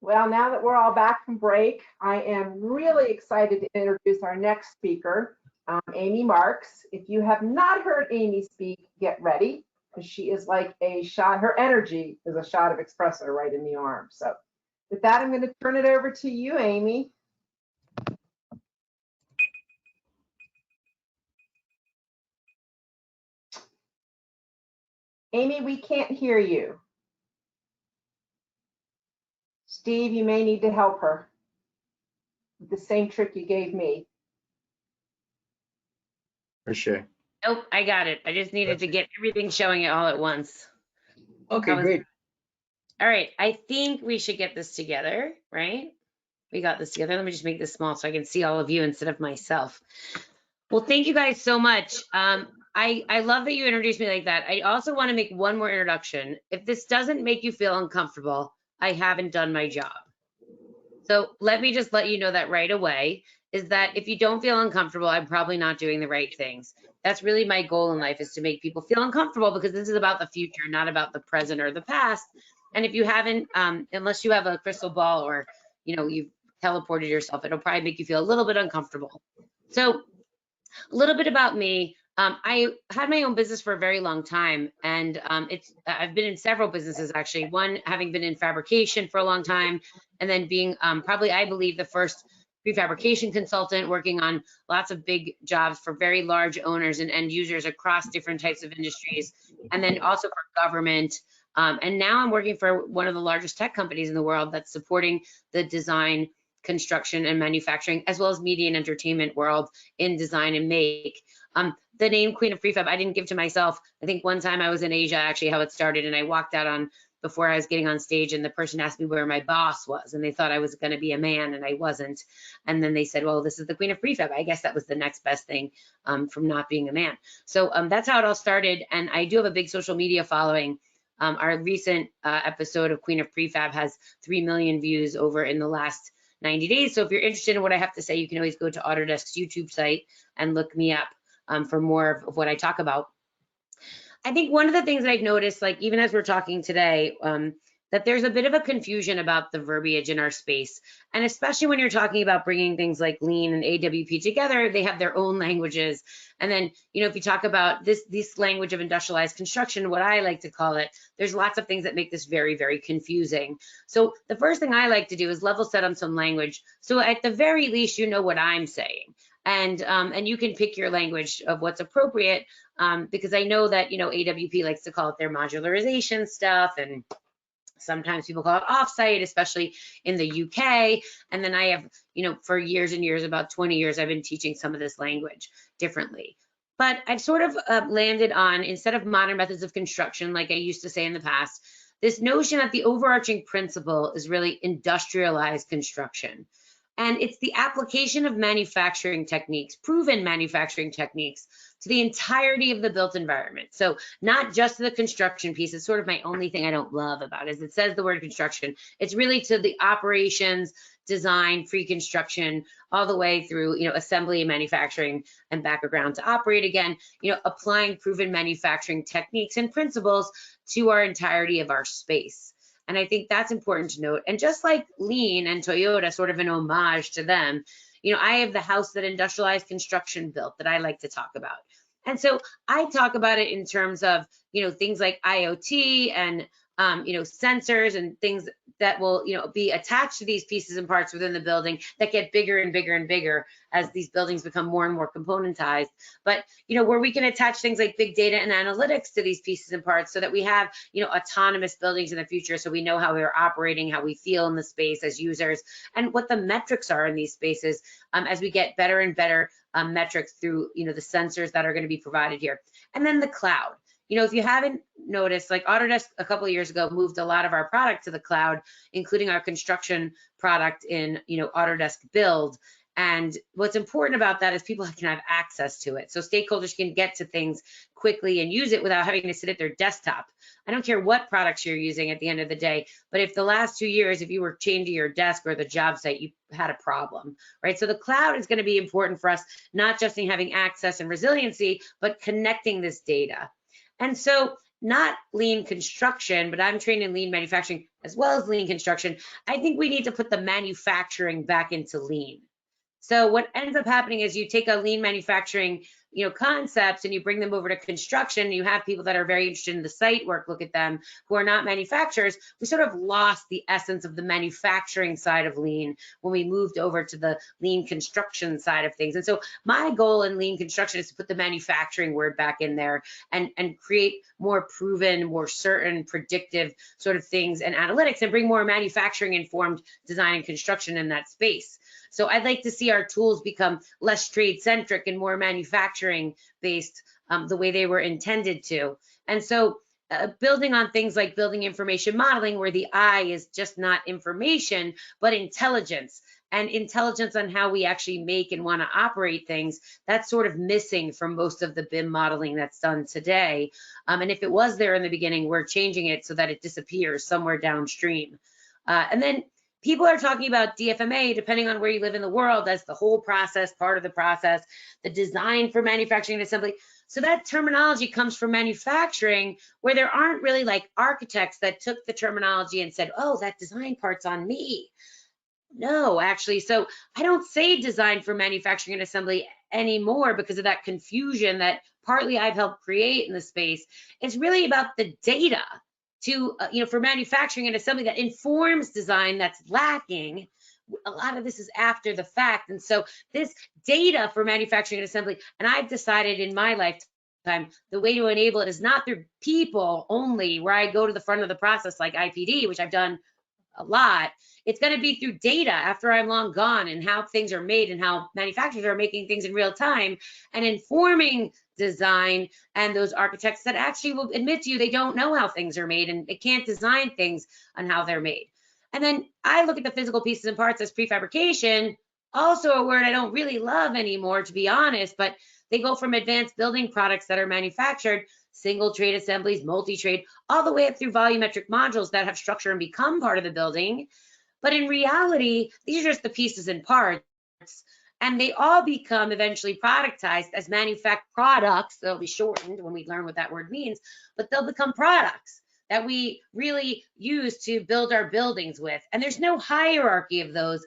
Well, now that we're all back from break, I am really excited to introduce our next speaker, Amy Marks. If you have not heard Amy speak, get ready, because she is like a shot, her energy is a shot of espresso right in the arm. So with that, I'm going to turn it over to you, Amy. Amy, we can't hear you. Steve, you may need to help her with the same trick you gave me. For sure. Nope, I got it. I just needed to get everything showing it all at once. Okay, great. All right, I think we should get this together, right? We got this together. Let me just make this small so I can see all of you instead of myself. Well, thank you guys so much. I love that you introduced me like that. I also want to make one more introduction. If this doesn't make you feel uncomfortable, I haven't done my job. So let me just let you know that right away, is that if you don't feel uncomfortable, I'm probably not doing the right things. That's really my goal in life, is to make people feel uncomfortable, because this is about the future, not about the present or the past. And if you haven't, unless you have a crystal ball or, you know, you've teleported yourself, it'll probably make you feel a little bit uncomfortable. So a little bit about me. I had my own business for a very long time, and I've been in several businesses, actually. One having been in fabrication for a long time, and then being probably, I believe, the first prefabrication consultant, working on lots of big jobs for very large owners and end users across different types of industries, and then also for government. And now I'm working for one of the largest tech companies in the world that's supporting the design, construction, and manufacturing, as well as media and entertainment world in design and make. The name Queen of Prefab, I didn't give to myself. I think one time I was in Asia, actually, how it started, and I walked out on, before I was getting on stage, and the person asked me where my boss was, and they thought I was going to be a man, and I wasn't. And then they said, well, this is the Queen of Prefab. I guess that was the next best thing from not being a man. So that's how it all started, and I do have a big social media following. Our recent episode of Queen of Prefab has 3 million views over in the last 90 days. So if you're interested in what I have to say, you can always go to Autodesk's YouTube site and look me up for more of what I talk about. I think one of the things that I've noticed, like even as we're talking today, that there's a bit of a confusion about the verbiage in our space. And especially when you're talking about bringing things like lean and AWP together, they have their own languages. And then, you know, if you talk about this language of industrialized construction, what I like to call it, there's lots of things that make this very, very confusing. So the first thing I like to do is level set on some language. So at the very least, you know what I'm saying. And you can pick your language of what's appropriate, because I know that, you know, AWP likes to call it their modularization stuff, and sometimes people call it offsite, especially in the UK. And then I have, you know, for years and years, about 20 years, I've been teaching some of this language differently. But I've sort of landed on, instead of modern methods of construction, like I used to say in the past, this notion that the overarching principle is really industrialized construction. And it's the application of manufacturing techniques, proven manufacturing techniques, to the entirety of the built environment. So not just the construction piece. It's sort of my only thing I don't love about it, is it says the word construction. It's really to the operations, design, pre-construction, all the way through, you know, assembly and manufacturing and back around to operate again, you know, applying proven manufacturing techniques and principles to our entirety of our space. And I think that's important to note. And just like Lean and Toyota, sort of an homage to them, you know, I have the house that Industrialized Construction built that I like to talk about. And so I talk about it in terms of, you know, things like IoT and, you know, sensors and things that will, you know, be attached to these pieces and parts within the building that get bigger and bigger and bigger as these buildings become more and more componentized. But, you know, where we can attach things like big data and analytics to these pieces and parts so that we have, you know, autonomous buildings in the future, so we know how we're operating, how we feel in the space as users, and what the metrics are in these spaces as we get better and better metrics through, you know, the sensors that are going to be provided here. And then the cloud. You know, if you haven't noticed, like Autodesk a couple of years ago moved a lot of our product to the cloud, including our construction product in, you know, Autodesk Build. And what's important about that is people can have access to it. So stakeholders can get to things quickly and use it without having to sit at their desktop. I don't care what products you're using at the end of the day, but if the last 2 years, if you were chained to your desk or the job site, you had a problem, right? So the cloud is going to be important for us, not just in having access and resiliency, but connecting this data. And so not lean construction, but I'm trained in lean manufacturing as well as lean construction. I think we need to put the manufacturing back into lean. So what ends up happening is you take a lean manufacturing, concepts and you bring them over to construction. You have people that are very interested in the site work, look at them, who are not manufacturers. We sort of lost the essence of the manufacturing side of lean when we moved over to the lean construction side of things. And so my goal in lean construction is to put the manufacturing word back in there and create more proven, more certain, predictive sort of things and analytics, and bring more manufacturing informed design and construction in that space. So I'd like to see our tools become less trade centric and more manufacturing based, the way they were intended to. And so building on things like building information modeling, where the I is just not information, but intelligence, and intelligence on how we actually make and want to operate things. That's sort of missing from most of the BIM modeling that's done today. And if it was there in the beginning, we're changing it so that it disappears somewhere downstream. And then people are talking about DFMA, depending on where you live in the world, as the whole process, part of the process, the design for manufacturing and assembly. So that terminology comes from manufacturing, where there aren't really like architects that took the terminology and said, oh, that design part's on me. No, actually. So I don't say design for manufacturing and assembly anymore because of that confusion that partly I've helped create in the space. It's really about the data to, for manufacturing and assembly that informs design that's lacking. A lot of this is after the fact. And so this data for manufacturing and assembly, and I've decided in my lifetime, the way to enable it is not through people only, where I go to the front of the process like IPD, which I've done a lot. It's going to be through data after I'm long gone, and how things are made and how manufacturers are making things in real time, and informing design and those architects that actually will admit to you they don't know how things are made and they can't design things on how they're made. And then I look at the physical pieces and parts as prefabrication, also a word I don't really love anymore, to be honest, but they go from advanced building products that are manufactured, single trade assemblies, multi-trade, all the way up through volumetric modules that have structure and become part of the building. But in reality, these are just the pieces and parts, and they all become eventually productized as manufactured products. They'll be shortened when we learn what that word means, but they'll become products that we really use to build our buildings with. And there's no hierarchy of those.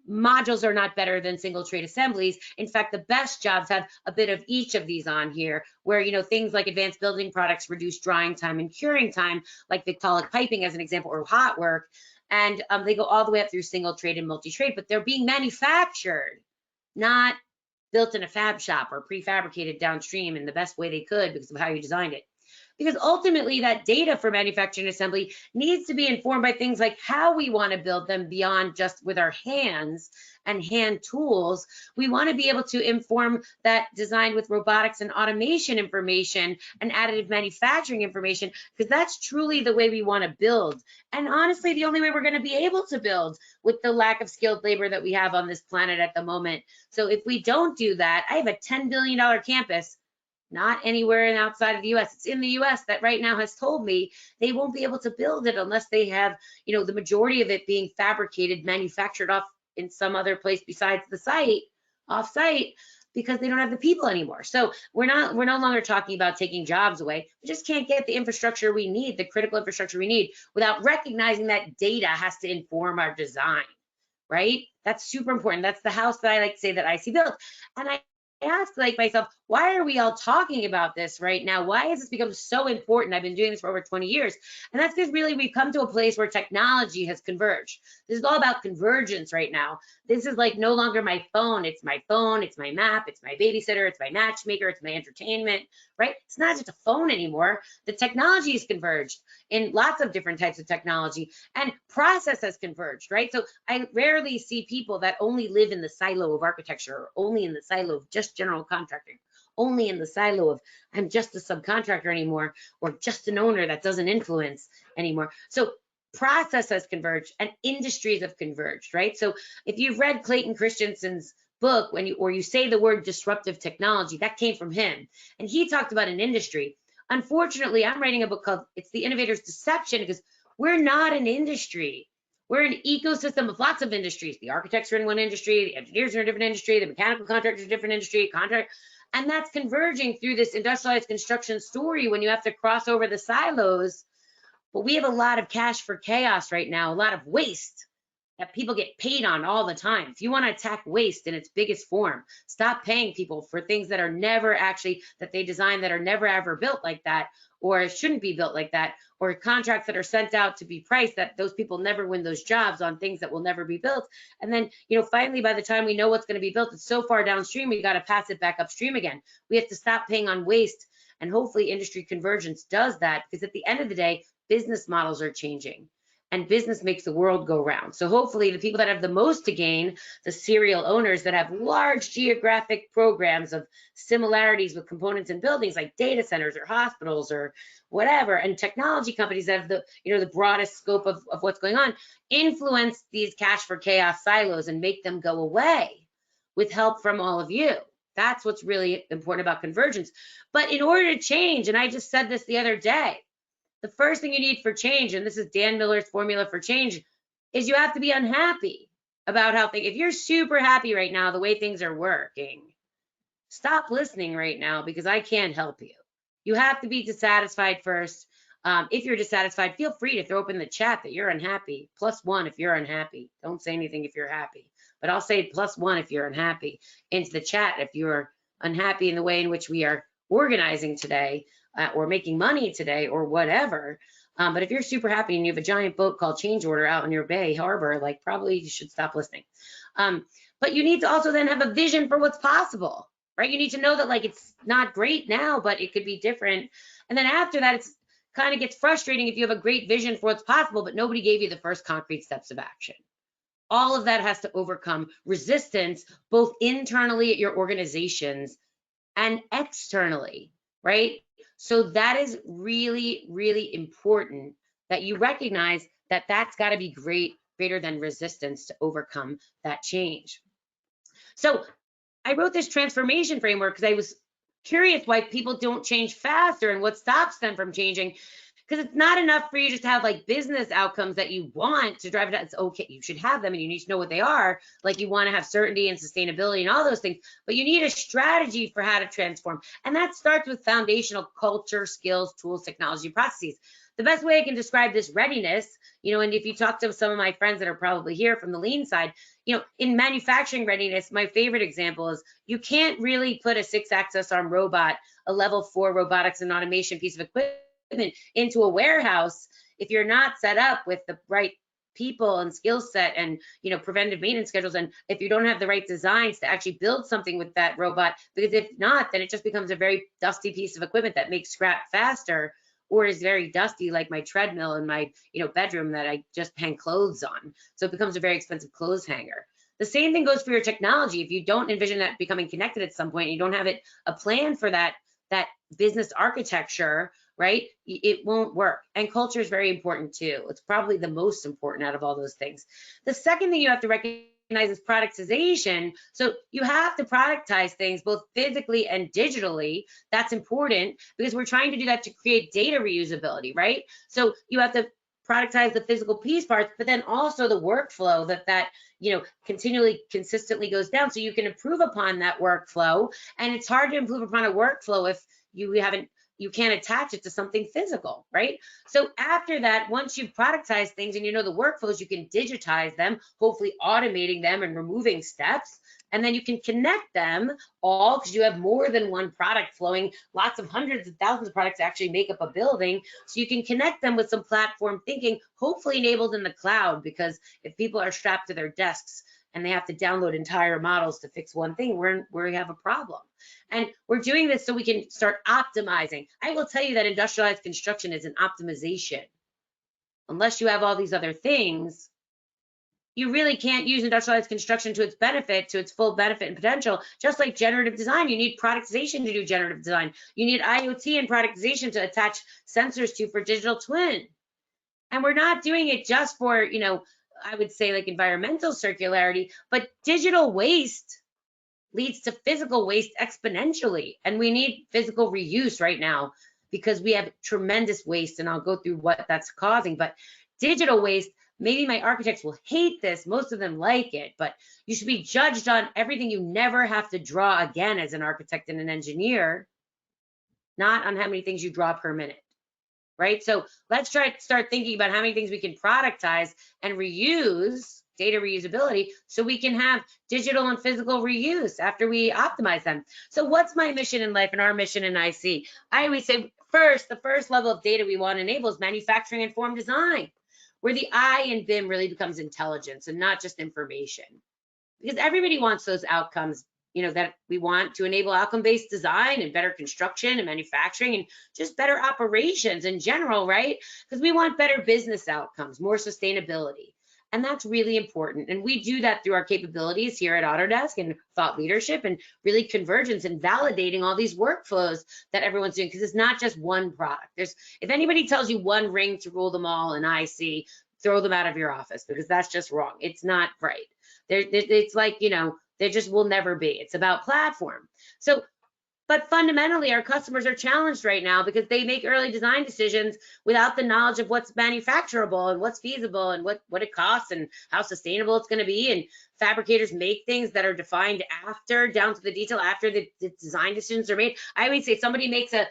Modules are not better than single trade assemblies. In fact, the best jobs have a bit of each of these on here, where things like advanced building products reduce drying time and curing time, like Victaulic piping as an example, or hot work. And they go all the way up through single trade and multi-trade, but they're being manufactured, not built in a fab shop or prefabricated downstream in the best way they could because of how you designed it. Because ultimately that data for manufacturing and assembly needs to be informed by things like how we want to build them beyond just with our hands and hand tools. We want to be able to inform that design with robotics and automation information and additive manufacturing information, because that's truly the way we want to build. And honestly, the only way we're going to be able to build with the lack of skilled labor that we have on this planet at the moment. So if we don't do that, I have a $10 billion campus, not anywhere outside of the US. It's in the US that right now has told me they won't be able to build it unless they have, the majority of it being fabricated, manufactured off in some other place besides the site, off site, because they don't have the people anymore. So we're no longer talking about taking jobs away. We just can't get the infrastructure we need, the critical infrastructure we need, without recognizing that data has to inform our design, right? That's super important. That's the house that I like to say that I see built. And I ask myself, why are we all talking about this right now? Why has this become so important? I've been doing this for over 20 years. And that's because really we've come to a place where technology has converged. This is all about convergence right now. This is like no longer my phone. It's my map, it's my babysitter, it's my matchmaker, it's my entertainment, right? It's not just a phone anymore. The technology has converged in lots of different types of technology, and process has converged, right? So I rarely see people that only live in the silo of architecture, or only in the silo of just general contracting, only in the silo of I'm just a subcontractor anymore, or just an owner that doesn't influence anymore. So process has converged and industries have converged, right? So if you've read Clayton Christensen's book, or you say the word disruptive technology, that came from him. And he talked about an industry. Unfortunately, I'm writing a book called It's the Innovator's Deception, because we're not an industry. We're an ecosystem of lots of industries. The architects are in one industry, the engineers are in a different industry, the mechanical contractors are in a different industry, And that's converging through this industrialized construction story when you have to cross over the silos. But we have a lot of cash for chaos right now, a lot of waste that people get paid on all the time. If you want to attack waste in its biggest form, stop paying people for things that are never actually, that they design that are never ever built like that, or shouldn't be built like that, or contracts that are sent out to be priced that those people never win those jobs on things that will never be built. And then, finally, by the time we know what's going to be built, it's so far downstream, we got to pass it back upstream again. We have to stop paying on waste. And hopefully industry convergence does that, because at the end of the day, business models are changing. And business makes the world go round. So hopefully the people that have the most to gain, the serial owners that have large geographic programs of similarities with components in buildings like data centers or hospitals or whatever, and technology companies that have the broadest scope of what's going on, influence these cash for chaos silos and make them go away with help from all of you. That's what's really important about convergence. But in order to change, and I just said this the other day, the first thing you need for change, and this is Dan Miller's formula for change, is you have to be unhappy about how things, if you're super happy right now, the way things are working, stop listening right now, because I can't help you. You have to be dissatisfied first. If you're dissatisfied, feel free to throw up in the chat that you're unhappy. +1 if you're unhappy. Don't say anything if you're happy, but I'll say +1 if you're unhappy into the chat if you're unhappy in the way in which we are organizing today. Or making money today or whatever. But if you're super happy and you have a giant boat called change order out in your bay harbor, like probably you should stop listening. But you need to also then have a vision for what's possible, right? You need to know that like it's not great now, but it could be different. And then after that, it's kind of gets frustrating if you have a great vision for what's possible, but nobody gave you the first concrete steps of action. All of that has to overcome resistance, both internally at your organizations and externally, right? So that is really, really important that you recognize that that's got to be greater than resistance to overcome that change. So I wrote this transformation framework because I was curious why people don't change faster and what stops them from changing. Because it's not enough for you just to have like business outcomes that you want to drive it out. It's okay, you should have them and you need to know what they are. Like you want to have certainty and sustainability and all those things, but you need a strategy for how to transform. And that starts with foundational culture, skills, tools, technology, processes. The best way I can describe this readiness, and if you talk to some of my friends that are probably here from the lean side, in manufacturing readiness, my favorite example is you can't really put a 6-axis arm robot, a level 4 robotics and automation piece of equipment into a warehouse if you're not set up with the right people and skill set and preventive maintenance schedules, and if you don't have the right designs to actually build something with that robot, because if not, then it just becomes a very dusty piece of equipment that makes scrap faster, or is very dusty like my treadmill in my bedroom that I just hang clothes on. So it becomes a very expensive clothes hanger. The same thing goes for your technology. If you don't envision that becoming connected at some point, you don't have a plan for that business architecture, right? It won't work. And culture is very important too. It's probably the most important out of all those things. The second thing you have to recognize is productization. So you have to productize things both physically and digitally. That's important because we're trying to do that to create data reusability, right? So you have to productize the physical piece parts, but then also the workflow that continually, consistently goes down, so you can improve upon that workflow. And it's hard to improve upon a workflow if you can't attach it to something physical, right? So after that, once you've productized things and you know the workflows, you can digitize them, hopefully automating them and removing steps. And then you can connect them all because you have more than one product flowing. Lots of hundreds of thousands of products actually make up a building. So you can connect them with some platform thinking, hopefully enabled in the cloud, because if people are strapped to their desks and they have to download entire models to fix one thing, we have a problem. And we're doing this so we can start optimizing. I will tell you that industrialized construction is an optimization. Unless you have all these other things, you really can't use industrialized construction to its benefit, to its full benefit and potential. Just like generative design, you need productization to do generative design. You need IoT and productization to attach sensors to for digital twin. And we're not doing it just for, I would say like environmental circularity, but digital waste leads to physical waste exponentially. And we need physical reuse right now because we have tremendous waste, and I'll go through what that's causing. But digital waste maybe my architects will hate this. Most of them like it, but you should be judged on everything you never have to draw again as an architect and an engineer, not on how many things you draw per minute, right? So let's try to start thinking about how many things we can productize and reuse, data reusability, so we can have digital and physical reuse after we optimize them. So what's my mission in life and our mission in IC? I always say, the first level of data we want to enable is manufacturing informed design, where the I in BIM really becomes intelligence and not just information. Because everybody wants those outcomes, that we want to enable outcome-based design and better construction and manufacturing and just better operations in general, right? Because we want better business outcomes, more sustainability. And that's really important. And we do that through our capabilities here at Autodesk and thought leadership and really convergence and validating all these workflows that everyone's doing, because it's not just one product. If anybody tells you one ring to rule them all in IC, throw them out of your office, because that's just wrong. It's not right. It's like, there just will never be. It's about platform. So, but fundamentally, our customers are challenged right now because they make early design decisions without the knowledge of what's manufacturable and what's feasible and what it costs and how sustainable it's going to be. And fabricators make things that are defined after, down to the detail, after the design decisions are made. I always say somebody makes a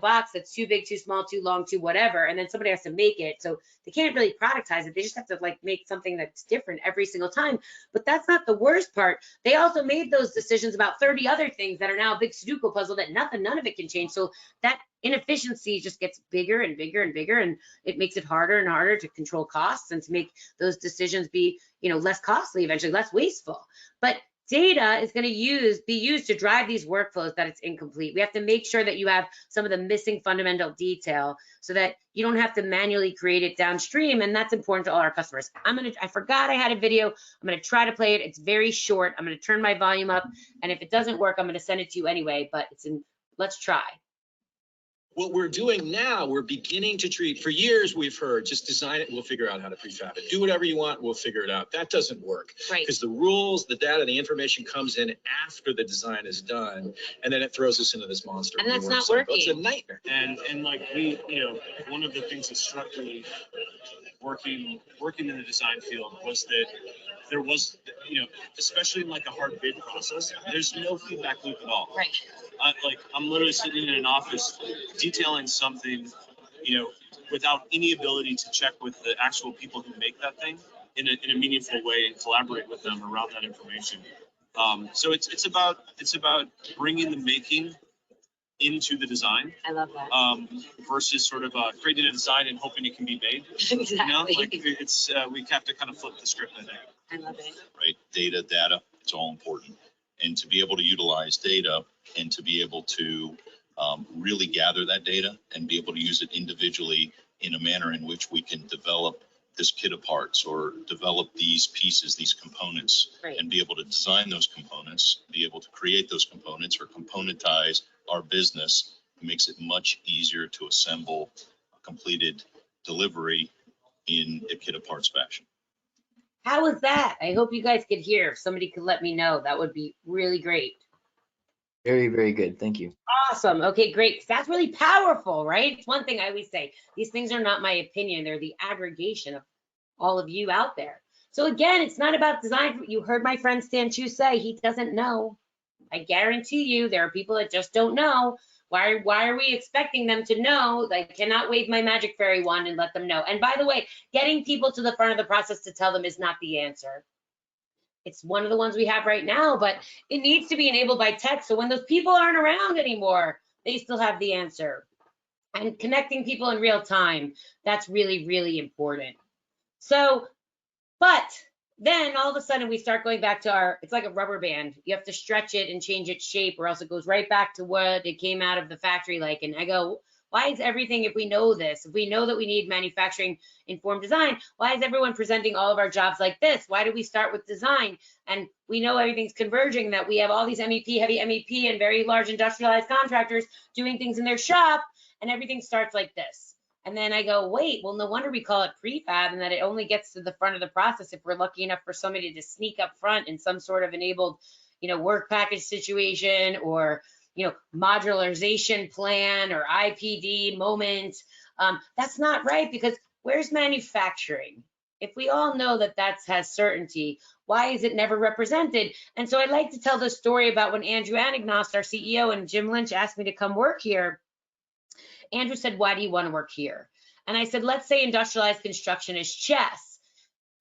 box that's too big, too small, too long, too whatever, and then somebody has to make it. So they can't really productize it. They just have to make something that's different every single time. But that's not the worst part. They also made those decisions about 30 other things that are now a big Sudoku puzzle that none of it can change. So that inefficiency just gets bigger and bigger and bigger, and it makes it harder and harder to control costs and to make those decisions be, less costly, eventually less wasteful. But data is going to be used to drive these workflows that it's incomplete. We have to make sure that you have some of the missing fundamental detail so that you don't have to manually create it downstream. And that's important to all our customers. I forgot I had a video. I'm going to try to play it. It's very short. I'm going to turn my volume up. And if it doesn't work, I'm going to send it to you anyway, but let's try. What we're doing now, we're beginning to treat, for years we've heard, just design it, we'll figure out how to prefab it. Do whatever you want, we'll figure it out. That doesn't work. Right. Because the rules, the data, the information comes in after the design is done, and then it throws us into this monster. And that's not working. It's a nightmare. And like one of the things that struck me working in the design field was that there was, especially in a hard bid process, there's no feedback loop at all. Right. I'm literally sitting in an office detailing something, without any ability to check with the actual people who make that thing in a meaningful way and collaborate with them around that information. So it's about bringing the making into the design. I love that. Versus sort of creating a design and hoping it can be made. Exactly. We have to kind of flip the script, I think. I love it. Right, data, it's all important. And to be able to utilize data and to be able to really gather that data and be able to use it individually in a manner in which we can develop this kit of parts or develop these pieces, these components, right, and be able to design those components, be able to create those components or componentize our business, makes it much easier to assemble a completed delivery in a kit of parts fashion. How was that? I hope you guys could hear. If somebody could let me know, that would be really great. Very, very good. Thank you. Awesome. Okay, great. That's really powerful, right? It's one thing I always say, these things are not my opinion. They're the aggregation of all of you out there. So again, it's not about design. You heard my friend Stan Chu say he doesn't know. I guarantee you there are people that just don't know. Why are we expecting them to know? I cannot wave my magic fairy wand and let them know. And by the way, getting people to the front of the process to tell them is not the answer. It's one of the ones we have right now, but it needs to be enabled by tech. So when those people aren't around anymore, they still have the answer. And connecting people in real time, that's really, really important. So, but then all of a sudden we start going back to it's like a rubber band. You have to stretch it and change its shape or else it goes right back to what it came out of the factory like. And I go, why is everything, if we know this, if we know that we need manufacturing informed design, why is everyone presenting all of our jobs like this? Why do we start with design? And we know everything's converging, that we have all these MEP, heavy MEP and very large industrialized contractors doing things in their shop and everything starts like this. And then I go, wait, well, no wonder we call it prefab and that it only gets to the front of the process if we're lucky enough for somebody to sneak up front in some sort of enabled, work package situation or, modularization plan or IPD moment. That's not right, because where's manufacturing? If we all know that that has certainty, why is it never represented? And so I'd like to tell the story about when Andrew Anagnost, our CEO, and Jim Lynch asked me to come work here. Andrew said, why do you want to work here? And I said, let's say industrialized construction is chess.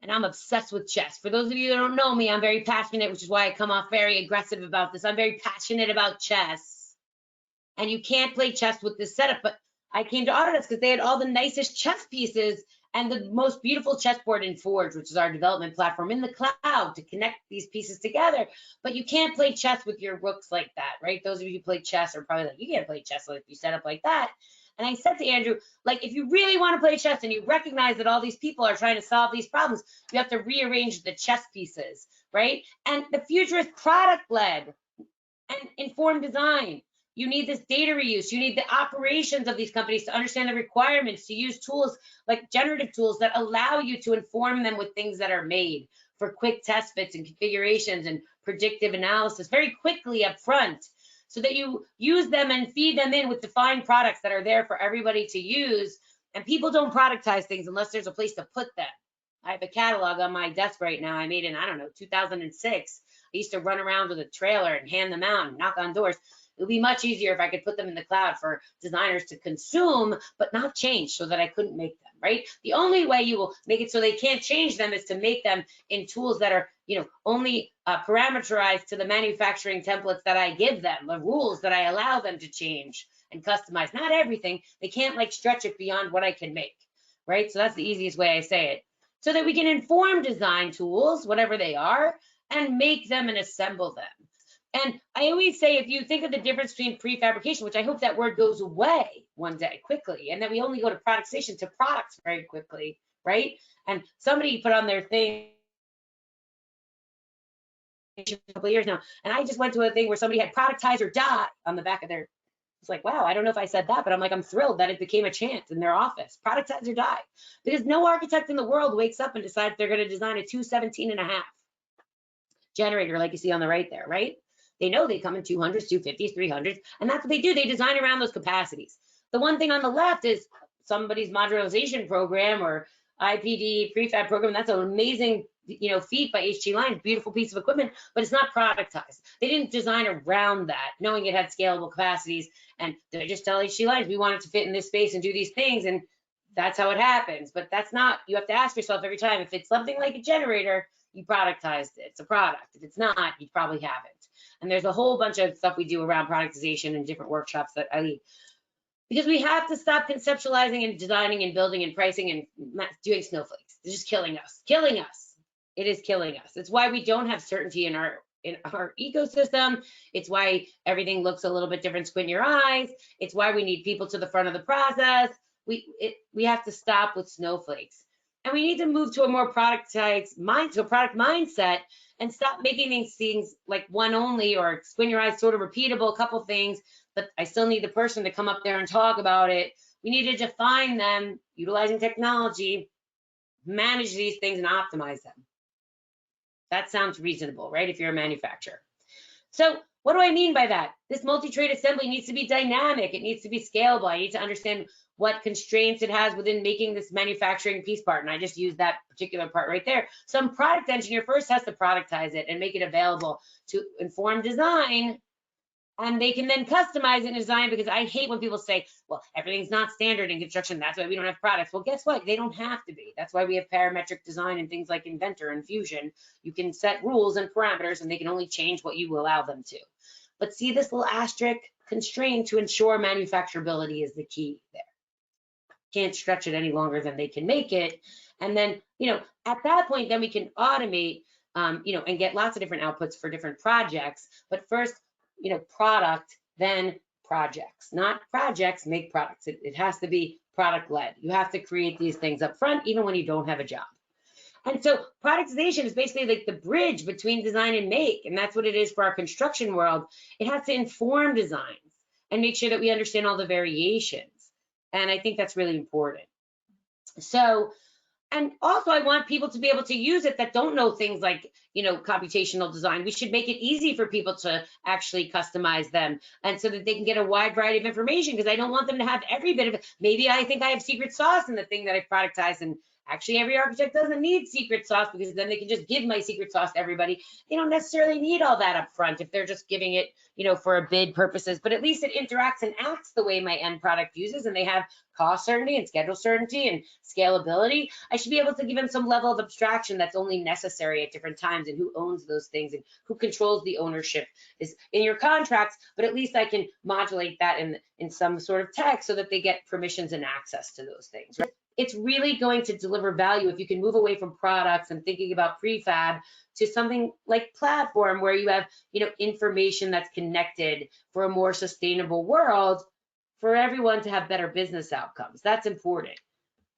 And I'm obsessed with chess. For those of you that don't know me, I'm very passionate, which is why I come off very aggressive about this. I'm very passionate about chess. And you can't play chess with this setup. But I came to Autodesk because they had all the nicest chess pieces and the most beautiful chessboard in Forge, which is our development platform, in the cloud to connect these pieces together. But you can't play chess with your rooks like that, right? Those of you who play chess are probably like, you can't play chess if you set up like that. And I said to Andrew, like, if you really want to play chess and you recognize that all these people are trying to solve these problems, you have to rearrange the chess pieces, right? And the future is product-led and informed design. You need this data reuse. You need the operations of these companies to understand the requirements, to use tools like generative tools that allow you to inform them with things that are made for quick test fits and configurations and predictive analysis very quickly up front, so that you use them and feed them in with defined products that are there for everybody to use. And people don't productize things unless there's a place to put them. I have a catalog on my desk right now. I made in, I don't know, 2006. I used to run around with a trailer and hand them out and knock on doors. It would be much easier if I could put them in the cloud for designers to consume, but not change, so that I couldn't make them, right? The only way you will make it so they can't change them is to make them in tools that are, only parameterized to the manufacturing templates that I give them, the rules that I allow them to change and customize. Not everything. They can't like stretch it beyond what I can make, right? So that's the easiest way I say it. So that we can inform design tools, whatever they are, and make them and assemble them. And I always say, if you think of the difference between prefabrication, which I hope that word goes away one day quickly, and that we only go to productization to products very quickly, right? And somebody put on their thing a couple of years now, and I just went to a thing where somebody had productize or die on the back of their, it's like, wow, I don't know if I said that, but I'm like, I'm thrilled that it became a chant in their office, productize or die. Because no architect in the world wakes up and decides they're going to design a 217.5 generator like you see on the right there, right? They know they come in 200s, 250s, 300s, and that's what they do. They design around those capacities. The one thing on the left is somebody's modularization program or IPD prefab program. That's an amazing, feat by HT Line, beautiful piece of equipment, but it's not productized. They didn't design around that, knowing it had scalable capacities. And did I just tell HT Lines we want it to fit in this space and do these things? And that's how it happens. But that's not, you have to ask yourself every time, if it's something like a generator, you productized it. It's a product. If it's not, you probably haven't. And there's a whole bunch of stuff we do around productization and different workshops that I lead. Because we have to stop conceptualizing and designing and building and pricing and doing snowflakes. It's just killing us. Killing us. It is killing us. It's why we don't have certainty in our ecosystem. It's why everything looks a little bit different. Squint your eyes. It's why we need people to the front of the process. We have to stop with snowflakes. And we need to move to a more productized mind, to a product mindset, and stop making these things like one only or squint your eyes, sort of repeatable, a couple things, but I still need the person to come up there and talk about it. We need to define them, utilizing technology, manage these things and optimize them. That sounds reasonable, right? If you're a manufacturer. So what do I mean by that? This multi-trade assembly needs to be dynamic. It needs to be scalable. I need to understand what constraints it has within making this manufacturing piece part. And I just used that particular part right there. Some product engineer first has to productize it and make it available to inform design. And they can then customize it and design, because I hate when people say, well, everything's not standard in construction. That's why we don't have products. Well, guess what? They don't have to be. That's why we have parametric design and things like Inventor and Fusion. You can set rules and parameters, and they can only change what you allow them to. But see this little asterisk, constraint to ensure manufacturability is the key there. Can't stretch it any longer than they can make it. And then, at that point, then we can automate, and get lots of different outputs for different projects. But first, product, then projects. Not projects make products. It has to be product led. You have to create these things up front, even when you don't have a job. And so productization is basically like the bridge between design and make. And that's what it is for our construction world. It has to inform designs and make sure that we understand all the variations. And I think that's really important. So, and also I want people to be able to use it that don't know things like, computational design. We should make it easy for people to actually customize them, and so that they can get a wide variety of information, because I don't want them to have every bit of it. Maybe I think I have secret sauce in the thing that I've productized, and Actually, every architect doesn't need secret sauce because then they can just give my secret sauce to everybody. They don't necessarily need all that up front if they're just giving it, for a bid purposes, but at least it interacts and acts the way my end product uses, and they have cost certainty and schedule certainty and scalability. I should be able to give them some level of abstraction that's only necessary at different times, and who owns those things and who controls the ownership is in your contracts, but at least I can modulate that in some sort of text so that they get permissions and access to those things, right? It's really going to deliver value if you can move away from products and thinking about prefab to something like platform where you have, information that's connected for a more sustainable world for everyone to have better business outcomes. That's important.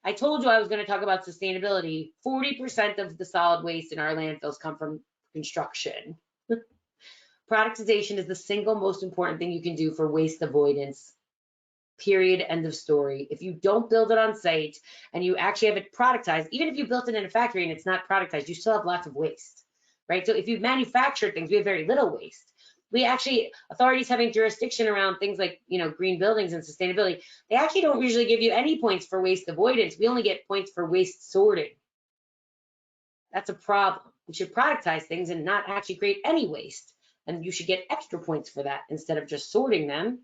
I told you I was going to talk about sustainability. 40% of the solid waste in our landfills come from construction. Productization is the single most important thing you can do for waste avoidance. Period, end of story. If you don't build it on site and you actually have it productized, even if you built it in a factory and it's not productized, you still have lots of waste, right? So if you manufacture things, we have very little waste. We actually, authorities having jurisdiction around things like, green buildings and sustainability, they actually don't usually give you any points for waste avoidance. We only get points for waste sorting. That's a problem. We should productize things and not actually create any waste. And you should get extra points for that instead of just sorting them,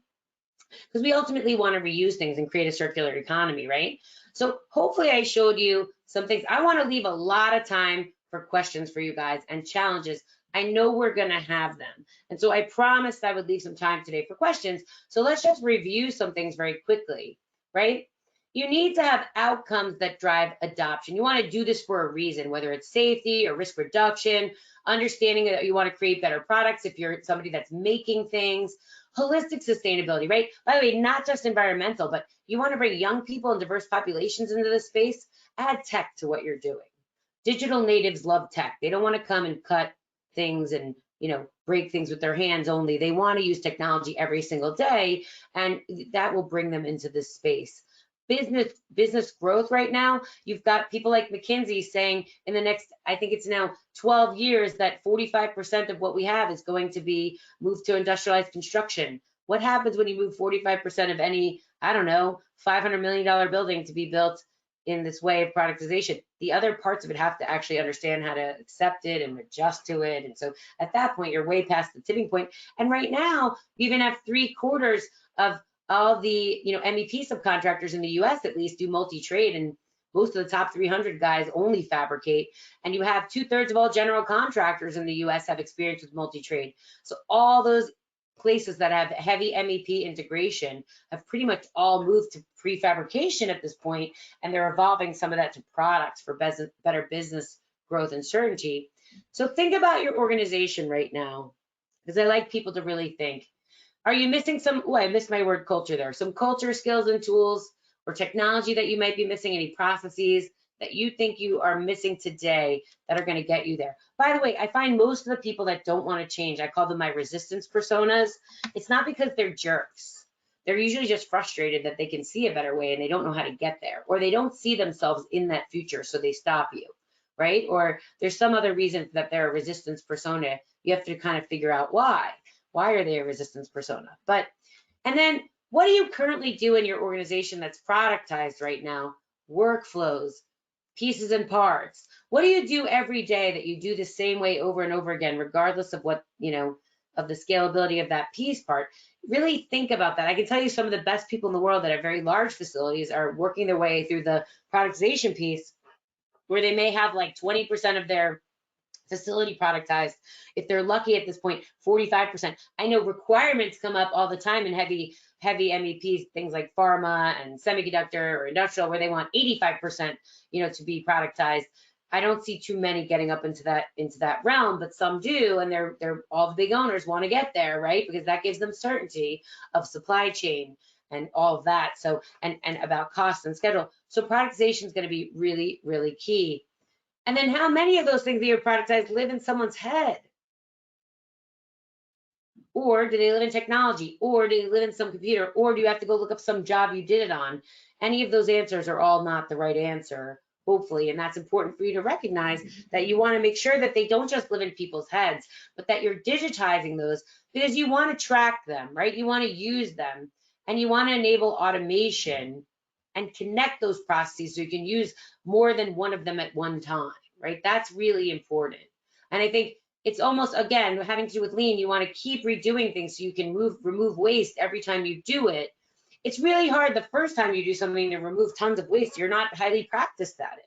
because we ultimately want to reuse things and create a circular economy, right? So hopefully I showed you some things. I want to leave a lot of time for questions for you guys and challenges. I know we're going to have them. And so I promised I would leave some time today for questions. So let's just review some things very quickly, right? You need to have outcomes that drive adoption. You want to do this for a reason, whether it's safety or risk reduction, understanding that you want to create better products if you're somebody that's making things, holistic sustainability, right? By the way, not just environmental, but you want to bring young people and diverse populations into this space, add tech to what you're doing. Digital natives love tech. They don't want to come and cut things and, break things with their hands only. They want to use technology every single day, and that will bring them into this space. Business growth right now, you've got people like McKinsey saying in the next, I think it's now 12 years, that 45% of what we have is going to be moved to industrialized construction. What happens when you move 45% of any, I don't know, $500 million building to be built in this way of productization? The other parts of it have to actually understand how to accept it and adjust to it. And so at that point, you're way past the tipping point. And right now, you even have 3/4 of all the MEP subcontractors in the US at least do multi-trade, and most of the top 300 guys only fabricate. And you have 2/3 of all general contractors in the US have experience with multi-trade. So all those places that have heavy MEP integration have pretty much all moved to prefabrication at this point, and they're evolving some of that to products for better business growth and certainty. So think about your organization right now, because I like people to really think. Are you missing some, I missed my word culture there, some culture, skills, and tools or technology that you might be missing, any processes that you think you are missing today that are going to get you there? By the way, I find most of the people that don't want to change, I call them my resistance personas. It's not because they're jerks. They're usually just frustrated that they can see a better way and they don't know how to get there, or they don't see themselves in that future, so they stop you, right? Or there's some other reason that they're a resistance persona. You have to kind of figure out why. Why are they a resistance persona? And then what do you currently do in your organization that's productized right now? Workflows, pieces and parts. What do you do every day that you do the same way over and over again, regardless of what, of the scalability of that piece part? Really think about that. I can tell you some of the best people in the world that have very large facilities are working their way through the productization piece, where they may have like 20% of their facility productized. If they're lucky at this point, 45%. I know requirements come up all the time in heavy MEPs, things like pharma and semiconductor or industrial, where they want 85%, to be productized. I don't see too many getting up into that realm, but some do, and they're all the big owners want to get there, right? Because that gives them certainty of supply chain and all of that. So and about cost and schedule. So productization is going to be really, really key. And then how many of those things that you're productized live in someone's head? Or do they live in technology? Or do they live in some computer? Or do you have to go look up some job you did it on? Any of those answers are all not the right answer, hopefully. And that's important for you to recognize, that you want to make sure that they don't just live in people's heads, but that you're digitizing those, because you want to track them, right? You want to use them, and you want to enable automation and connect those processes so you can use more than one of them at one time, right? That's really important. And I think it's almost, again, having to do with lean, you want to keep redoing things so you can remove waste every time you do it. It's really hard the first time you do something to remove tons of waste. You're not highly practiced at it.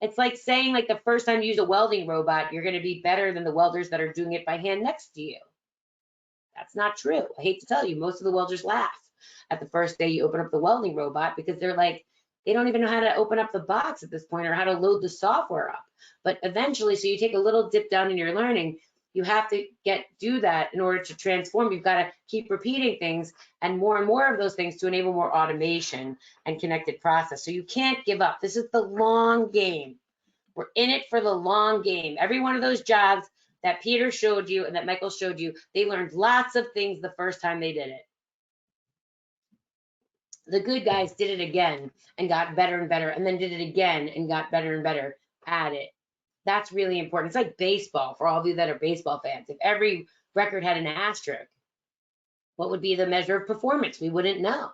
It's like saying like the first time you use a welding robot, you're going to be better than the welders that are doing it by hand next to you. That's not true. I hate to tell you, most of the welders laugh at the first day you open up the welding robot because they're like, they don't even know how to open up the box at this point or how to load the software up. But eventually, so you take a little dip down in your learning, you have to do that in order to transform. You've got to keep repeating things and more of those things to enable more automation and connected process. So you can't give up. This is the long game. We're in it for the long game. Every one of those jobs that Peter showed you and that Michael showed you, they learned lots of things the first time they did it. The good guys did it again and got better and better, and then did it again and got better and better at it. That's really important. It's like baseball for all of you that are baseball fans. If every record had an asterisk, what would be the measure of performance? We wouldn't know.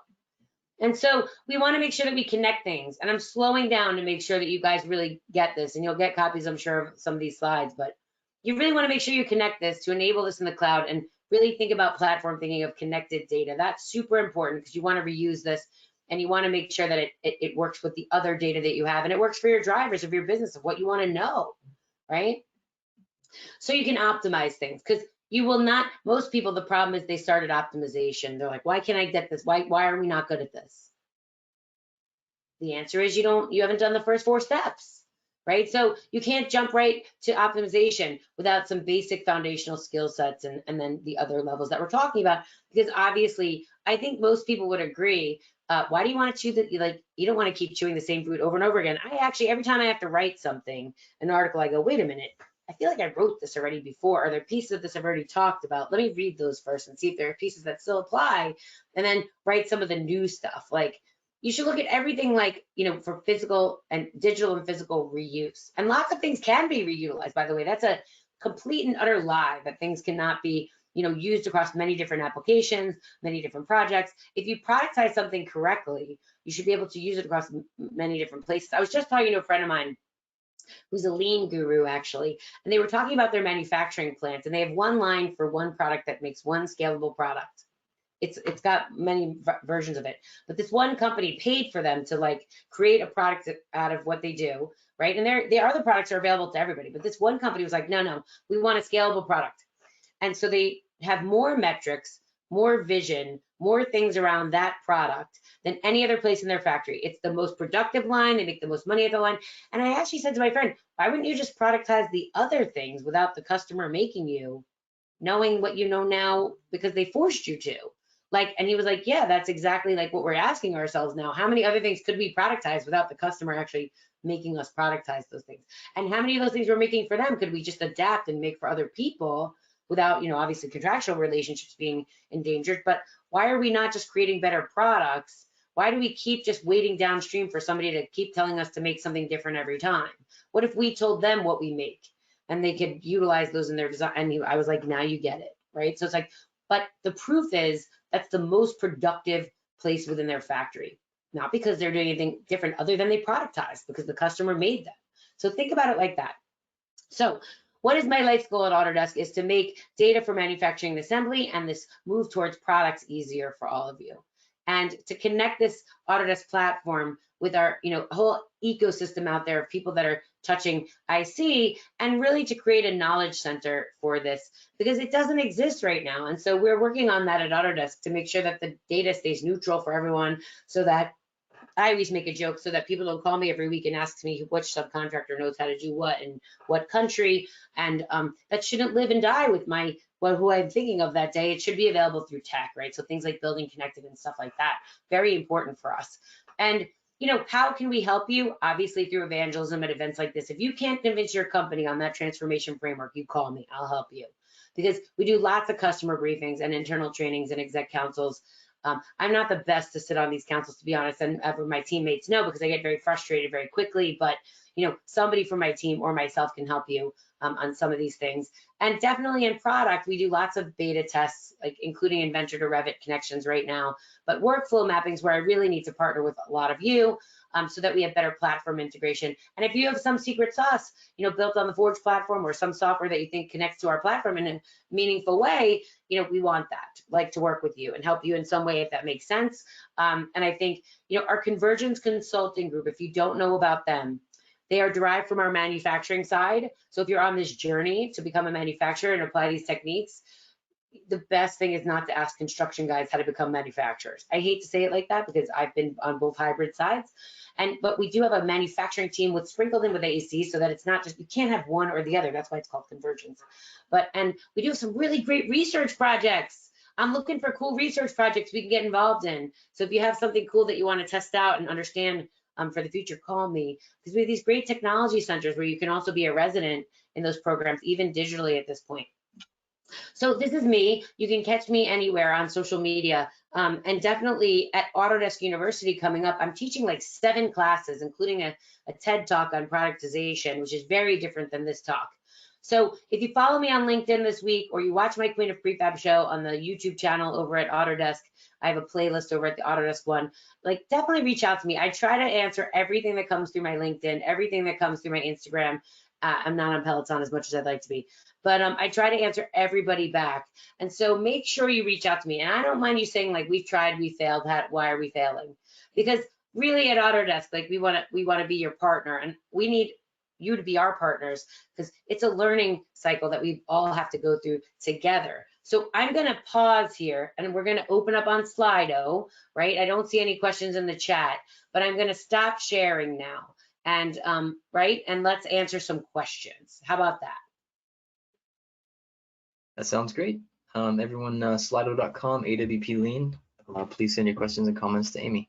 And so we want to make sure that we connect things. And I'm slowing down to make sure that you guys really get this. And you'll get copies, I'm sure, of some of these slides. But you really want to make sure you connect this to enable this in the cloud and really think about platform thinking of connected data. That's super important because you want to reuse this and you want to make sure that it works with the other data that you have and it works for your drivers of your business of what you want to know, right? So you can optimize things because you will not, most people, the problem is they started optimization. They're like, why can't I get this? Why are we not good at this? The answer is you haven't done the first 4 steps. Right? So you can't jump right to optimization without some basic foundational skill sets and then the other levels that we're talking about. Because obviously, I think most people would agree. Why do you want to chew you don't want to keep chewing the same food over and over again. I actually, every time I have to write something, an article, I go, wait a minute, I feel like I wrote this already before. Are there pieces of this I've already talked about? Let me read those first and see if there are pieces that still apply and then write some of the new stuff. Like, you should look at everything like, for physical and digital and physical reuse. And lots of things can be reutilized, by the way. That's a complete and utter lie that things cannot be, used across many different applications, many different projects. If you productize something correctly, you should be able to use it across many different places. I was just talking to a friend of mine who's a lean guru, actually, and they were talking about their manufacturing plants, and they have one line for one product that makes one scalable product. It's got many versions of it, but this one company paid for them to create a product out of what they do, right? And their other products are available to everybody, but this one company was like, no, we want a scalable product. And so they have more metrics, more vision, more things around that product than any other place in their factory. It's the most productive line. They make the most money at the line. And I actually said to my friend, why wouldn't you just productize the other things without the customer making you, knowing what you know now because they forced you to? And he was like, yeah, that's exactly what we're asking ourselves now. How many other things could we productize without the customer actually making us productize those things? And how many of those things we're making for them could we just adapt and make for other people without, obviously contractual relationships being endangered? But why are we not just creating better products? Why do we keep just waiting downstream for somebody to keep telling us to make something different every time? What if we told them what we make and they could utilize those in their design? And I was like, now you get it, right? So it's but the proof is that's the most productive place within their factory, not because they're doing anything different other than they productize, because the customer made them. So think about it like that. So what is my life goal at Autodesk is to make data for manufacturing and assembly and this move towards products easier for all of you. And to connect this Autodesk platform with our whole ecosystem out there of people that are touching IC, and really to create a knowledge center for this, because it doesn't exist right now. And so we're working on that at Autodesk to make sure that the data stays neutral for everyone, so that I always make a joke so that people don't call me every week and ask me which subcontractor knows how to do what in what country. And that shouldn't live and die with who I'm thinking of that day. It should be available through tech, right? So things like building connected and stuff like that, very important for us. And how can we help you? Obviously through evangelism at events like this. If you can't convince your company on that transformation framework, you call me, I'll help you. Because we do lots of customer briefings and internal trainings and exec councils I'm not the best to sit on these councils, to be honest, and my teammates know, because I get very frustrated very quickly, but somebody from my team or myself can help you on some of these things. And definitely in product, we do lots of beta tests, like including Inventor to Revit connections right now, but workflow mappings where I really need to partner with a lot of you so that we have better platform integration. And if you have some secret sauce, built on the Forge platform or some software that you think connects to our platform in a meaningful way, we want that, like to work with you and help you in some way if that makes sense. And I think, our Convergence Consulting Group, if you don't know about them, they are derived from our manufacturing side. So if you're on this journey to become a manufacturer and apply these techniques, the best thing is not to ask construction guys how to become manufacturers. I hate to say it like that because I've been on both hybrid sides. But we do have a manufacturing team with sprinkled in with AEC so that it's not just, you can't have one or the other. That's why it's called convergence. And we do have some really great research projects. I'm looking for cool research projects we can get involved in. So if you have something cool that you want to test out and understand for the future, call me, because we have these great technology centers where you can also be a resident in those programs, even digitally at this point. So this is me. You can catch me anywhere on social media, and definitely at Autodesk University coming up. I'm teaching like 7 classes, including a TED Talk on productization, which is very different than this talk. So if you follow me on LinkedIn this week, or you watch my Queen of Prefab show on the YouTube channel over at Autodesk, I have a playlist over at the Autodesk one, like definitely reach out to me. I try to answer everything that comes through my LinkedIn, everything that comes through my Instagram. I'm not on Peloton as much as I'd like to be, but I try to answer everybody back. And so make sure you reach out to me. And I don't mind you saying like, we've tried, we failed, why are we failing? Because really at Autodesk, like we want to be your partner, and we need you to be our partners, because it's a learning cycle that we all have to go through together. So I'm going to pause here and we're going to open up on Slido, right? I don't see any questions in the chat, but I'm going to stop sharing now. And right, and let's answer some questions. How about that? That sounds great. Everyone, slido.com, AWP lean. Please send your questions and comments to Amy.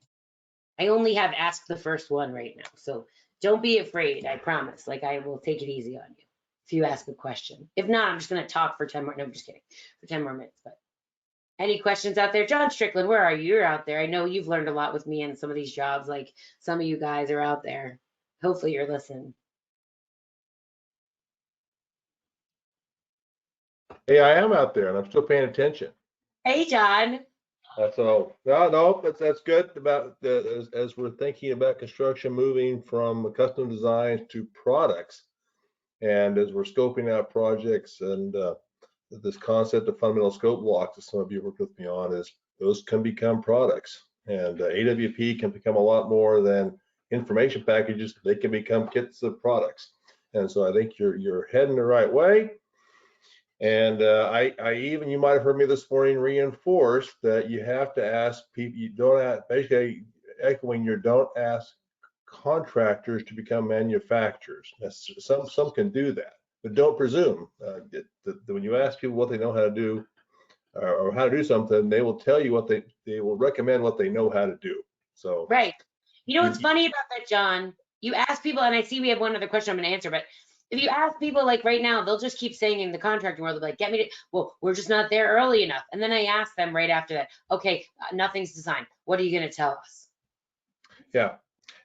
I only have ask the first one right now, so don't be afraid. I promise. Like, I will take it easy on you if you ask a question. If not, I'm just going to talk for 10 more. No, I'm just kidding. For 10 more minutes. But any questions out there? John Strickland, where are you? You're out there. I know you've learned a lot with me in some of these jobs. Like, some of you guys are out there. Hopefully you're listening. Hey, I am out there and I'm still paying attention. Hey, John. So no, that's good about as we're thinking about construction moving from custom designs to products, and as we're scoping out projects, and this concept of fundamental scope blocks that some of you worked with me on, is those can become products, and AWP can become a lot more than information packages. They can become kits of products, and so I think you're heading the right way. And I even, you might have heard me this morning reinforce that you have to ask people, you don't ask, basically echoing your don't ask contractors to become manufacturers. Some can do that, but don't presume. When you ask people what they know how to do, or how to do something, they will tell you what they will recommend what they know how to do. So right. You know what's funny about that, John? You ask people, and I see we have one other question I'm going to answer, but if you ask people like right now, they'll just keep saying in the contracting world, they're like, get me to, well, we're just not there early enough. And then I ask them right after that, okay, nothing's designed. What are you going to tell us? yeah.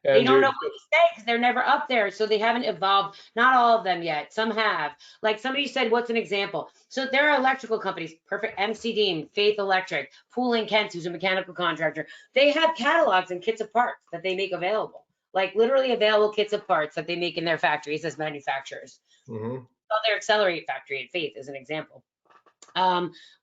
And they don't know what to say because they're never up there. So they haven't evolved. Not all of them yet. Some have. Like somebody said, what's an example? So there are electrical companies, Perfect, MC Dean, Faith Electric, Pool & Kent, who's a mechanical contractor. They have catalogs and kits of parts that they make available. Like literally available kits of parts that they make in their factories as manufacturers. Mm-hmm. Their Accelerate factory at Faith is an example.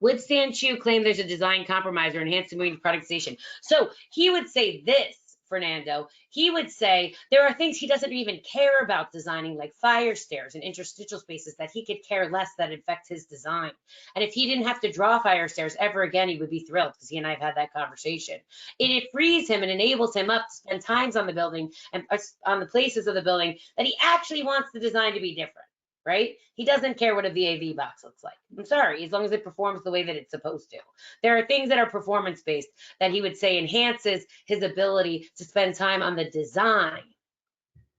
Woodstand Chu claimed there's a design compromise or enhanced productization. So he would say this, Fernando, he would say there are things he doesn't even care about designing, like fire stairs and interstitial spaces, that he could care less that affect his design. And if he didn't have to draw fire stairs ever again, he would be thrilled, because he and I have had that conversation. It frees him and enables him up to spend times on the building and on the places of the building that he actually wants the design to be different. Right? He doesn't care what a VAV box looks like. I'm sorry, as long as it performs the way that it's supposed to. There are things that are performance-based that he would say enhances his ability to spend time on the design.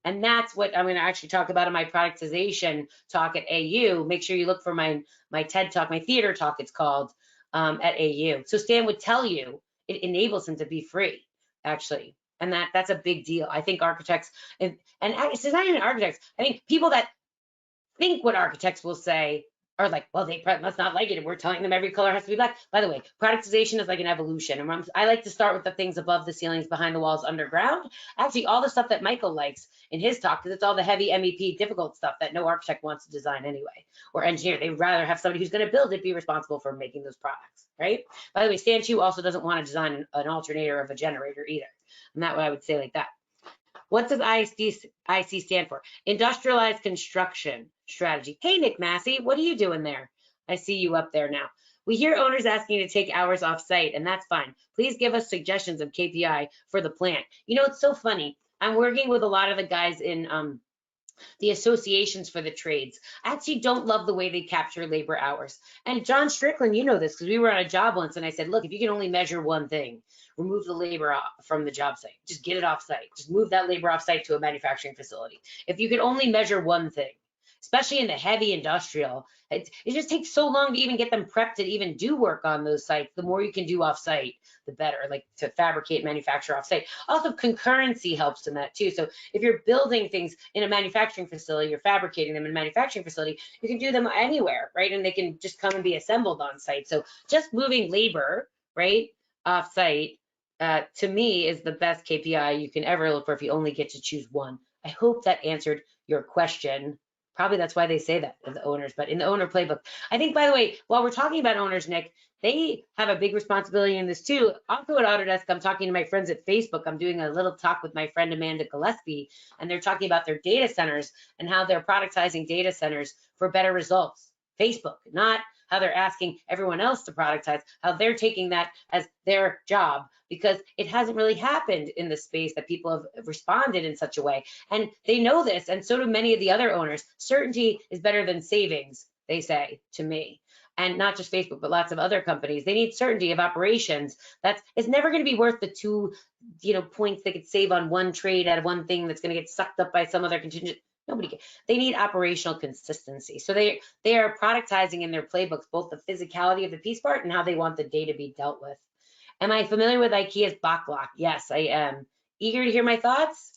And that's what I'm going to actually talk about in my productization talk at AU. Make sure you look for my TED Talk, my theater talk it's called, at AU. So Stan would tell you, it enables them to be free, actually. And that's a big deal. I think architects, and it's not even architects, I think people that think what architects will say are like, well, they must not like it, and we're telling them every color has to be black. By the way, productization is like an evolution. And I like to start with the things above the ceilings, behind the walls, underground. Actually, all the stuff that Michael likes in his talk, because it's all the heavy MEP difficult stuff that no architect wants to design anyway, or engineer. They'd rather have somebody who's going to build it be responsible for making those products, right? By the way, Stan Chu also doesn't want to design an alternator of a generator either. And that's what I would say like that. What does IC stand for? Industrialized Construction Strategy. Hey, Nick Massey, what are you doing there? I see you up there now. We hear owners asking to take hours off site, and that's fine. Please give us suggestions of KPI for the plant. You know, it's so funny. I'm working with a lot of the guys in the associations for the trades. I actually don't love the way they capture labor hours. And John Strickland, you know this, because we were on a job once and I said, look, if you can only measure one thing, remove the labor from the job site. Just get it off site. Just move that labor off site to a manufacturing facility. If you could only measure one thing, especially in the heavy industrial, it just takes so long to even get them prepped to even do work on those sites. The more you can do off site, the better, like to fabricate, manufacture off site. Also, concurrency helps in that too. So if you're building things in a manufacturing facility, you're fabricating them in a manufacturing facility, you can do them anywhere, right? And they can just come and be assembled on site. So just moving labor, right, off site, to me is the best KPI you can ever look for if you only get to choose one. I hope that answered your question. Probably that's why they say that of the owners, but in the owner playbook. I think, by the way, while we're talking about owners, Nick, they have a big responsibility in this too. Also at Autodesk, I'm talking to my friends at Facebook. I'm doing a little talk with my friend Amanda Gillespie, and they're talking about their data centers and how they're productizing data centers for better results. Facebook, not how they're asking everyone else to productize, how they're taking that as their job, because it hasn't really happened in the space that people have responded in such a way. And they know this, and so do many of the other owners. Certainty is better than savings, they say to me. And not just Facebook, but lots of other companies. They need certainty of operations. It's never going to be worth the 2, points they could save on one trade out of one thing that's going to get sucked up by some other contingent. Nobody can. They need operational consistency. So they are productizing in their playbooks both the physicality of the piece part and how they want the data be dealt with. Am I familiar with IKEA's Backlog? Yes, I am. Eager to hear my thoughts?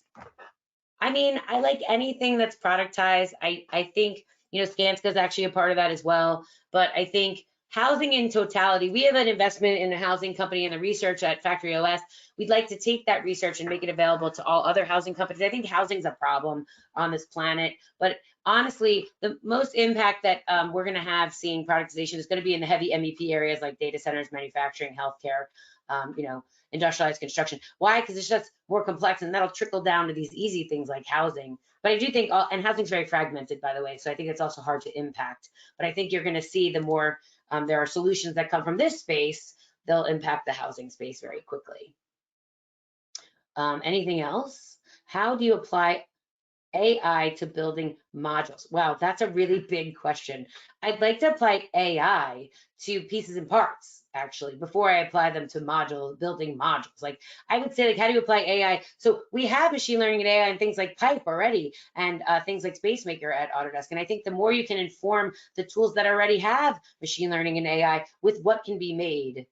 I mean, I like anything that's productized. I think, Skanska is actually a part of that as well. But I think housing in totality, we have an investment in a housing company and the research at Factory OS. We'd like to take that research and make it available to all other housing companies. I think housing's a problem on this planet, but honestly, the most impact that we're going to have seeing productization is going to be in the heavy MEP areas like data centers, manufacturing, healthcare, industrialized construction. Why? Because it's just more complex, and that'll trickle down to these easy things like housing. But I do think, and housing's very fragmented, by the way, so I think it's also hard to impact. But I think you're going to see the more there are solutions that come from this space, they'll impact the housing space very quickly. Anything else? How do you apply AI to building modules? Wow, that's a really big question. I'd like to apply AI to pieces and parts, actually, before I apply them to building modules. Like, I would say, like, how do you apply AI? So we have machine learning and AI and things like Pipe already, and things like SpaceMaker at Autodesk. And I think the more you can inform the tools that already have machine learning and AI with what can be made,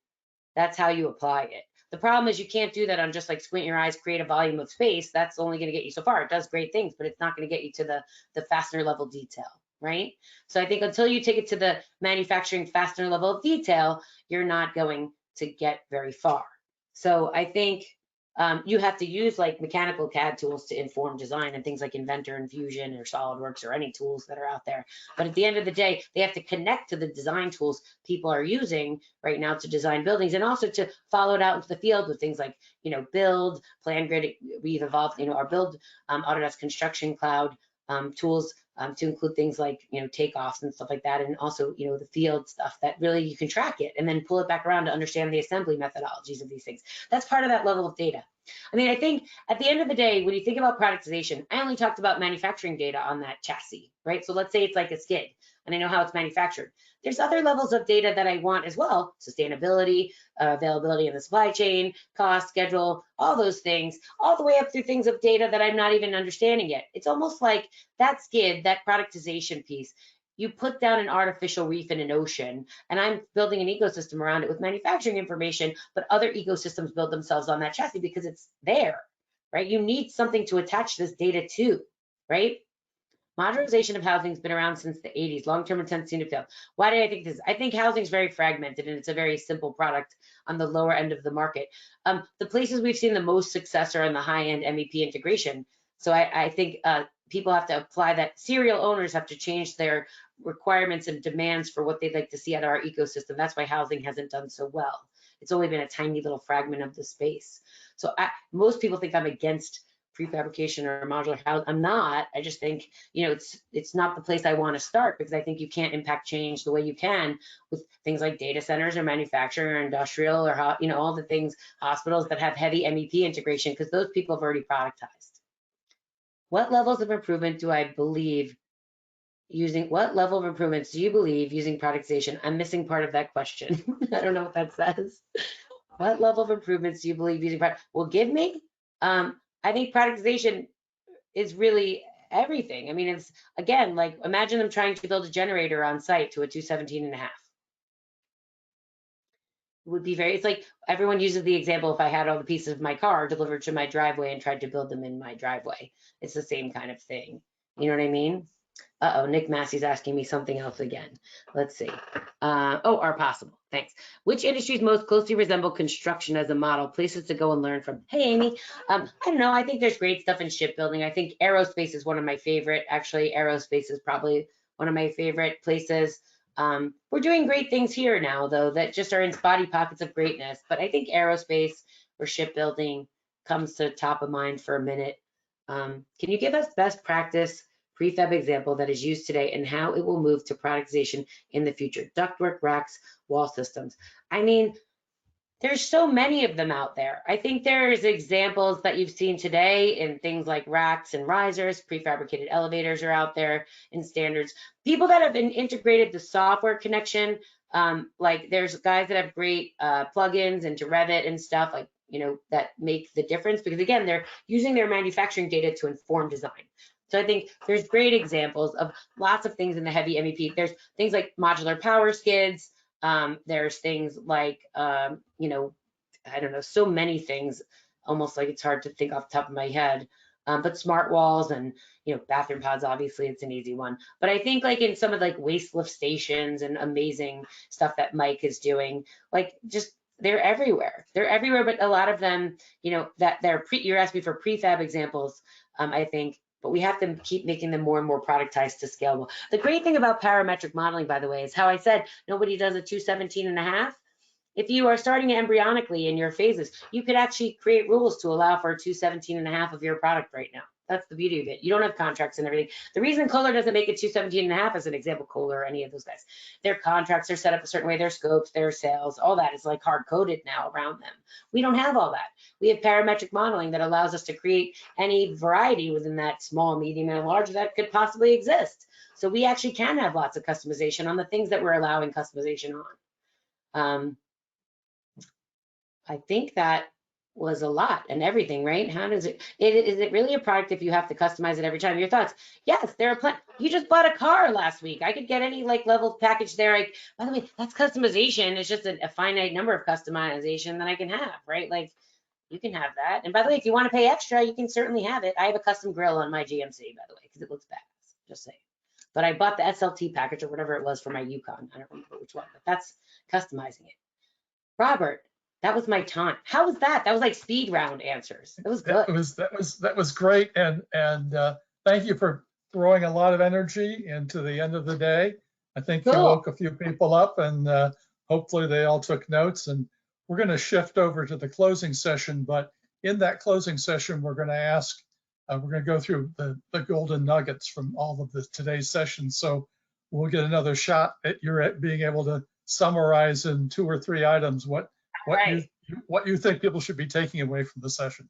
that's how you apply it. The problem is you can't do that on just like squint your eyes, create a volume of space. That's only going to get you so far. It does great things, but it's not going to get you to the fastener level detail, right? So I think until you take it to the manufacturing fastener level of detail, you're not going to get very far. So I think you have to use like mechanical CAD tools to inform design and things like Inventor and Fusion or SolidWorks or any tools that are out there. But at the end of the day, they have to connect to the design tools people are using right now to design buildings, and also to follow it out into the field with things like, Build, Plan Grid. We've evolved, our Build, Autodesk Construction Cloud tools to include things like, takeoffs and stuff like that. And also, the field stuff that really you can track it and then pull it back around to understand the assembly methodologies of these things. That's part of that level of data. I mean, I think at the end of the day, when you think about productization, I only talked about manufacturing data on that chassis, right? So let's say it's like a skid and I know how it's manufactured. There's other levels of data that I want as well: sustainability, availability in the supply chain, cost, schedule, all those things, all the way up through things of data that I'm not even understanding yet. It's almost like that skid, that productization piece, you put down an artificial reef in an ocean, and I'm building an ecosystem around it with manufacturing information, but other ecosystems build themselves on that chassis because it's there, right? You need something to attach this data to, right? Modularization of housing has been around since the 80s. Long-term intents seem to fail. Why do I think this? I think housing is very fragmented and it's a very simple product on the lower end of the market. The places we've seen the most success are in the high-end MEP integration. So I think people have to apply that. Serial owners have to change their requirements and demands for what they'd like to see out of our ecosystem. That's why housing hasn't done so well. It's only been a tiny little fragment of the space. So most people think I'm against prefabrication or modular house. I'm not. I just think, you know, it's not the place I want to start, because I think you can't impact change the way you can with things like data centers or manufacturing or industrial or, you know, all the things, hospitals that have heavy MEP integration, because those people have already productized. What levels of improvement do I believe using, what level of improvements do you believe using productization? I'm missing part of that question. I don't know what that says. What level of improvements do you believe using product will give me? I think productization is really everything. I mean, it's, again, like, imagine them trying to build a generator on site to a 217.5. It would be very, it's like everyone uses the example, if I had all the pieces of my car delivered to my driveway and tried to build them in my driveway. It's the same kind of thing. You know what I mean? Uh-oh, Nick Massey's asking me something else again. Let's see. Oh, are possible. Thanks. Which industries most closely resemble construction as a model? Places to go and learn from. Hey, Amy. I don't know. I think there's great stuff in shipbuilding. I think aerospace is one of my favorite. Actually, aerospace is probably one of my favorite places. We're doing great things here now, though, that just are in spotty pockets of greatness. But I think aerospace or shipbuilding comes to top of mind for a minute. Can you give us best practice prefab example that is used today and how it will move to productization in the future? Ductwork, racks, wall systems. I mean, there's so many of them out there. I think there's examples that you've seen today in things like racks and risers. Prefabricated elevators are out there in standards. People that have been integrated the software connection, like there's guys that have great plugins into Revit and stuff, like, you know, that make the difference, because again, they're using their manufacturing data to inform design. So I think there's great examples of lots of things in the heavy MEP. There's things like modular power skids. There's things like, you know, I don't know, so many things, almost like it's hard to think off the top of my head. But smart walls and, you know, bathroom pods, obviously it's an easy one. But I think like in some of like waste lift stations and amazing stuff that Mike is doing, like just, they're everywhere. They're everywhere, but a lot of them, you know, that you're asking me for prefab examples, I think, but we have to keep making them more and more productized to scalable. The great thing about parametric modeling, by the way, is how I said, nobody does a 217.5. If you are starting embryonically in your phases, you could actually create rules to allow for a 217.5 of your product right now. That's the beauty of it. You don't have contracts and everything. The reason Kohler doesn't make it 217.5 as an example, Kohler or any of those guys, their contracts are set up a certain way, their scopes, their sales, all that is like hard coded now around them. We don't have all that. We have parametric modeling that allows us to create any variety within that small, medium, and large that could possibly exist. So we actually can have lots of customization on the things that we're allowing customization on. I think that was a lot and everything, right? How does it, is it really a product if you have to customize it every time? Your thoughts? Yes, there are plenty. You just bought a car last week. I could get any like level package there. Like, by the way, that's customization. It's just a finite number of customization that I can have, right? Like, you can have that. And by the way, if you want to pay extra, you can certainly have it. I have a custom grill on my GMC, by the way, because it looks badass, just saying. But I bought the SLT package or whatever it was for my Yukon. I don't remember which one, but that's customizing it. Robert, that was my time. How was that? That was like speed round answers. It was good. That was great. And thank you for throwing a lot of energy into the end of the day. I think you woke a few people up, and hopefully they all took notes. And we're going to shift over to the closing session. But in that closing session, we're going to ask, we're going to go through the golden nuggets from all of today's sessions. So we'll get another shot at your being able to summarize in 2 or 3 items what you think people should be taking away from the session.